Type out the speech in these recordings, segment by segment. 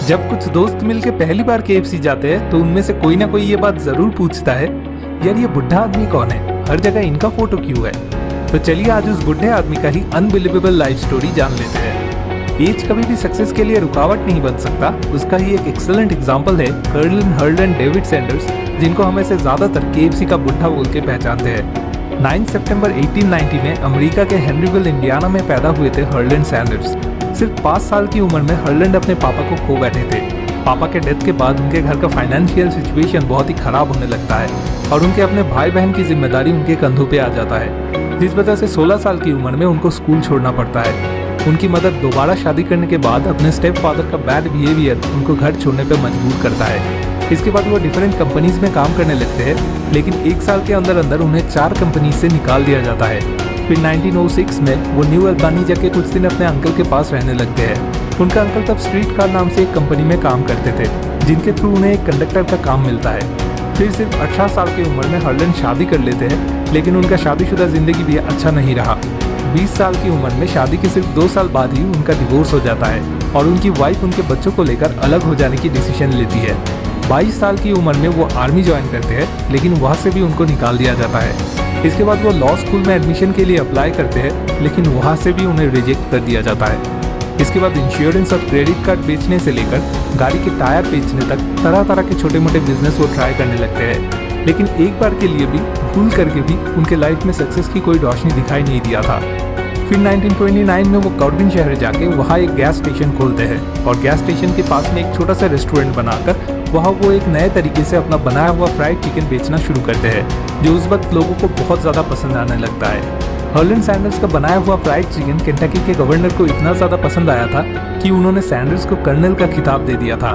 जब कुछ दोस्त मिलके पहली बार KFC जाते हैं तो उनमें से कोई ना कोई ये बात जरूर पूछता है, यार ये बुढ़ा आदमी कौन है, हर जगह इनका फोटो क्यों है। तो चलिए आज उस बुढ़े आदमी का ही अनबिलीवेबल लाइफ स्टोरी जान लेते हैं। एज कभी भी सक्सेस के लिए रुकावट नहीं बन सकता, उसका ही एक एक्सीलेंट एग्जांपल है कर्लिन हर्लन डेविड सैंडर्स, जिनको हम ऐसे ज्यादातर KFC का बुढ़ा बोल के पहचानते हैं। 9 सितंबर 1890 में अमेरिका के हेनरीविल इंडियाना में पैदा हुए थे हर्लन सैंडर्स। सिर्फ 5 साल की उम्र में हर्लैंड अपने पापा को खो बैठे थे। पापा के डेथ के बाद उनके घर का फाइनेंशियल सिचुएशन बहुत ही खराब होने लगता है और उनके अपने भाई बहन की जिम्मेदारी उनके कंधों पे आ जाता है, जिस वजह से 16 साल की उम्र में उनको स्कूल छोड़ना पड़ता है। उनकी मदर दोबारा शादी करने के बाद अपने स्टेप फादर का बैड बिहेवियर उनको घर छोड़ने पर मजबूर करता है। इसके बाद वो डिफरेंट कंपनीज में काम करने लगते हैं, लेकिन 1 साल के अंदर अंदर उन्हें 4 कंपनीज से निकाल दिया जाता है। फिर 1906 में वो न्यू अल्बानी जाके कुछ दिन अपने अंकल के पास रहने लगते हैं। उनका अंकल तब स्ट्रीट कार नाम से एक कंपनी में काम करते थे, जिनके थ्रू उन्हें एक कंडक्टर का काम मिलता है। फिर सिर्फ 18 साल की उम्र में हर्लन शादी कर लेते हैं, लेकिन उनका शादीशुदा जिंदगी भी अच्छा नहीं रहा। 20 साल की उम्र में शादी के सिर्फ 2 साल बाद ही उनका डिवोर्स हो जाता है और उनकी वाइफ उनके बच्चों को लेकर अलग हो जाने की डिसीजन लेती है। 22 साल की उम्र में वो आर्मी ज्वाइन करते हैं, लेकिन वहाँ से भी उनको निकाल दिया जाता है। इसके बाद वो लॉ स्कूल में एडमिशन के लिए अप्लाई करते हैं, लेकिन वहाँ से भी उन्हें रिजेक्ट कर दिया जाता है। इसके बाद इंश्योरेंस और क्रेडिट कार्ड बेचने से लेकर गाड़ी के टायर बेचने तक तरह तरह के छोटे मोटे बिजनेस वो ट्राई करने लगते हैं, लेकिन एक बार के लिए भी भूल करके भी उनके लाइफ में सक्सेस की कोई रोशनी दिखाई नहीं दिया था। फिर 1929 में वो कॉर्बिन शहर जाके वहाँ एक गैस स्टेशन खोलते हैं और गैस स्टेशन के पास में एक छोटा सा रेस्टोरेंट बनाकर वहाँ वो एक नए तरीके से अपना बनाया हुआ फ्राइड चिकन बेचना शुरू करते हैं, जो उस वक्त लोगों को बहुत ज़्यादा पसंद आने लगता है। हर्लन सैंडर्स का बनाया हुआ फ्राइड चिकन केंटकी के गवर्नर को इतना ज़्यादा पसंद आया था कि उन्होंने सैंडर्स को कर्नल का खिताब दे दिया था।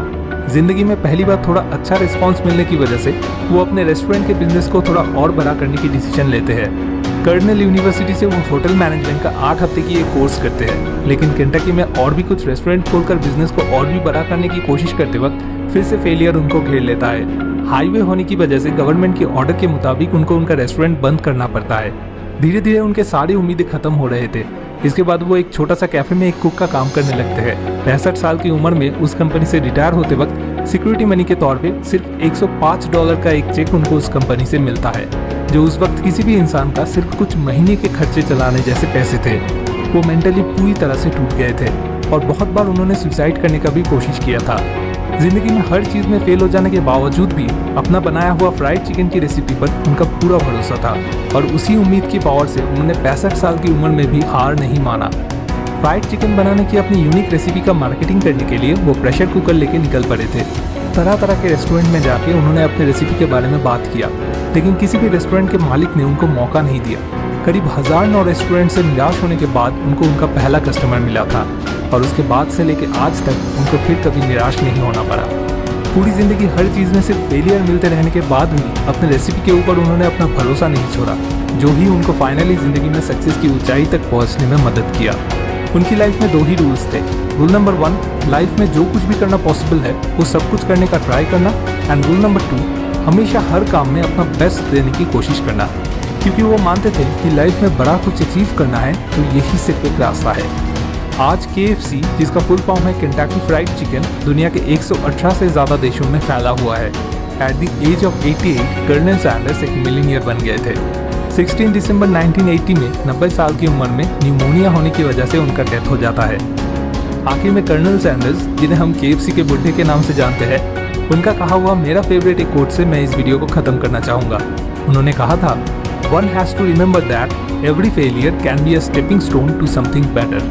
जिंदगी में पहली बार थोड़ा अच्छा रिस्पॉन्स मिलने की वजह से वो अपने रेस्टोरेंट के बिजनेस को थोड़ा और बड़ा करने की डिसीजन लेते हैं। कर्नल यूनिवर्सिटी से वो होटल मैनेजमेंट का 8 हफ्ते की एक कोर्स करते हैं, लेकिन केंटकी में और भी कुछ रेस्टोरेंट खोलकर बिजनेस को और भी बड़ा करने की कोशिश करते वक्त फिर से फेलियर उनको घेर लेता है। हाईवे होने की वजह से गवर्नमेंट के ऑर्डर के मुताबिक उनको उनका रेस्टोरेंट बंद करना पड़ता है। धीरे धीरे उनके सारी उम्मीदें खत्म हो रहे थे। इसके बाद वो एक छोटा सा कैफे में एक कुक का काम करने लगते हैं। 65 साल की उम्र में उस कंपनी से रिटायर होते वक्त सिक्योरिटी मनी के तौर पे सिर्फ $105 का एक चेक उनको उस कंपनी से मिलता है, जो उस वक्त किसी भी इंसान का सिर्फ कुछ महीने के खर्चे चलाने जैसे पैसे थे। वो मेंटली पूरी तरह से टूट गए थे और बहुत बार उन्होंने सुसाइड करने का भी कोशिश किया था। जिंदगी में हर चीज में फेल हो जाने के बावजूद भी अपना बनाया हुआ फ्राइड चिकन की रेसिपी पर उनका पूरा भरोसा था और उसी उम्मीद की पावर से उन्होंने 65 साल की उम्र में भी हार नहीं माना। फ्राइड चिकन बनाने की अपनी यूनिक रेसिपी का मार्केटिंग करने के लिए वो प्रेशर कुकर लेके निकल पड़े थे। तरह तरह के रेस्टोरेंट में जाके उन्होंने अपने रेसिपी के बारे में बात किया, लेकिन किसी भी रेस्टोरेंट के मालिक ने उनको मौका नहीं दिया। करीब 1009 रेस्टोरेंट से निराश होने के बाद उनको उनका पहला कस्टमर मिला था और उसके बाद से लेके आज तक उनको फिर कभी निराश नहीं होना पड़ा। पूरी जिंदगी हर चीज़ में सिर्फ फेलियर मिलते रहने के बाद भी अपने रेसिपी के ऊपर उन्होंने अपना भरोसा नहीं छोड़ा, जो ही उनको फाइनली जिंदगी में सक्सेस की ऊंचाई तक पहुंचने में मदद किया। उनकी लाइफ में 2 ही रूल्स थे। रूल नंबर 1, लाइफ में जो कुछ भी करना पॉसिबल है वो सब कुछ करने का ट्राई करना, एंड रूल नंबर 2, हमेशा हर काम में अपना बेस्ट देने की कोशिश करना, क्योंकि वो मानते थे कि लाइफ में बड़ा कुछ अचीव करना है तो यही सिर्फ एक रास्ता है। आज KFC, जिसका फुल फॉर्म है केंटकी फ्राइड चिकन, दुनिया के 118 से ज़्यादा देशों में फैला हुआ है। At the age of 88 colonel Sanders एक मिलीनियर बन गए थे। 16 दिसंबर 1980 में 90 साल की उम्र में न्यूमोनिया होने की वजह से उनका डेथ हो जाता है। आखिर में कर्नल सैंडर्स, जिन्हें हम KFC के बुढ़े के नाम से जानते हैं, उनका कहा हुआ मेरा फेवरेट एक कोट से मैं इस वीडियो को ख़त्म करना चाहूँगा। उन्होंने कहा था, "One has to remember that every failure can be a stepping stone to something better."